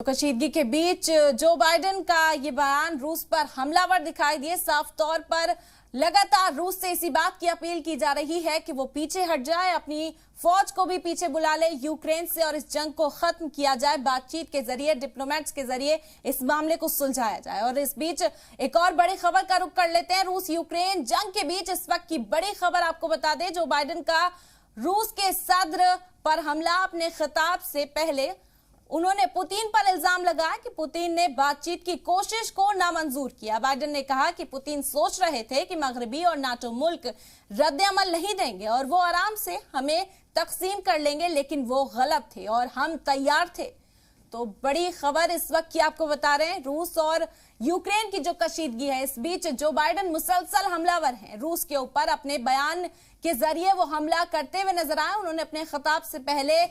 कशीदगी के बीच Joe Biden का ये बयान रूस पर हमलावर दिखाई दिए। साफ तौर पर लगातार रूस से इसी बात की अपील की जा रही है कि वो पीछे हट जाए, अपनी फौज को भी पीछे बुला ले यूक्रेन से और इस जंग को खत्म किया जाए। बातचीत के जरिए, डिप्लोमेट्स के जरिए इस मामले को सुलझाया जाए। और इस बीच एक और बड़ी खबर का रुख कर लेते हैं। रूस यूक्रेन जंग के बीच इस वक्त की बड़ी खबर आपको बता दें, जो बाइडेन का रूस के सदर पर हमला, अपने खिताब से पहले उन्होंने पुतिन पर इल्जाम लगाया कि पुतिन ने बातचीत की कोशिश को नामंजूर किया। बाइडेन ने कहा कि पुतिन सोच रहे थे कि मगरबी और नाटो मुल्क रद्द-ए-अमल नहीं देंगे और वो आराम से हमें तकसीम कर लेंगे, लेकिन वो गलत थे और हम तैयार थे। तो बड़ी खबर इस वक्त की आपको बता रहे हैं, रूस और यूक्रेन की जो कशीदगी है, इस बीच जो बाइडेन मुसलसल हमलावर हैं रूस के ऊपर। अपने बयान के जरिए वो हमला करते हुए नजर आए। उन्होंने अपने खिताब से पहले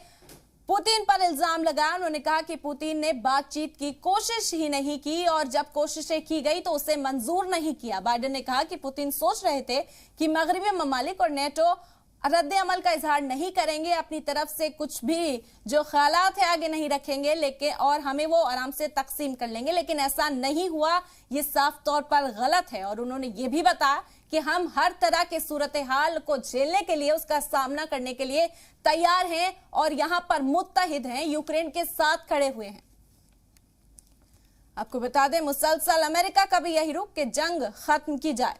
पुतिन पर इल्जाम लगाया। उन्होंने कहा कि पुतिन ने बातचीत की कोशिश ही नहीं की और जब कोशिशें की गई तो उसे मंजूर नहीं किया। बाइडेन ने कहा कि पुतिन सोच रहे थे कि मगरबी ममालिक और नेटो रद्द-ए-अमल का इजहार नहीं करेंगे, अपनी तरफ से कुछ भी जो ख्यालात है आगे नहीं रखेंगे, लेकिन और हमें वो आराम से तकसीम कर लेंगे, लेकिन ऐसा नहीं हुआ। ये साफ तौर पर गलत है। और उन्होंने ये भी बताया कि हम हर तरह के सूरत हाल को झेलने के लिए, उसका सामना करने के लिए तैयार हैं और यहां पर मुत्तहिद हैं, यूक्रेन के साथ खड़े हुए हैं। आपको बता दें, मुसलसल अमेरिका का भी यही रुख कि जंग खत्म की जाए।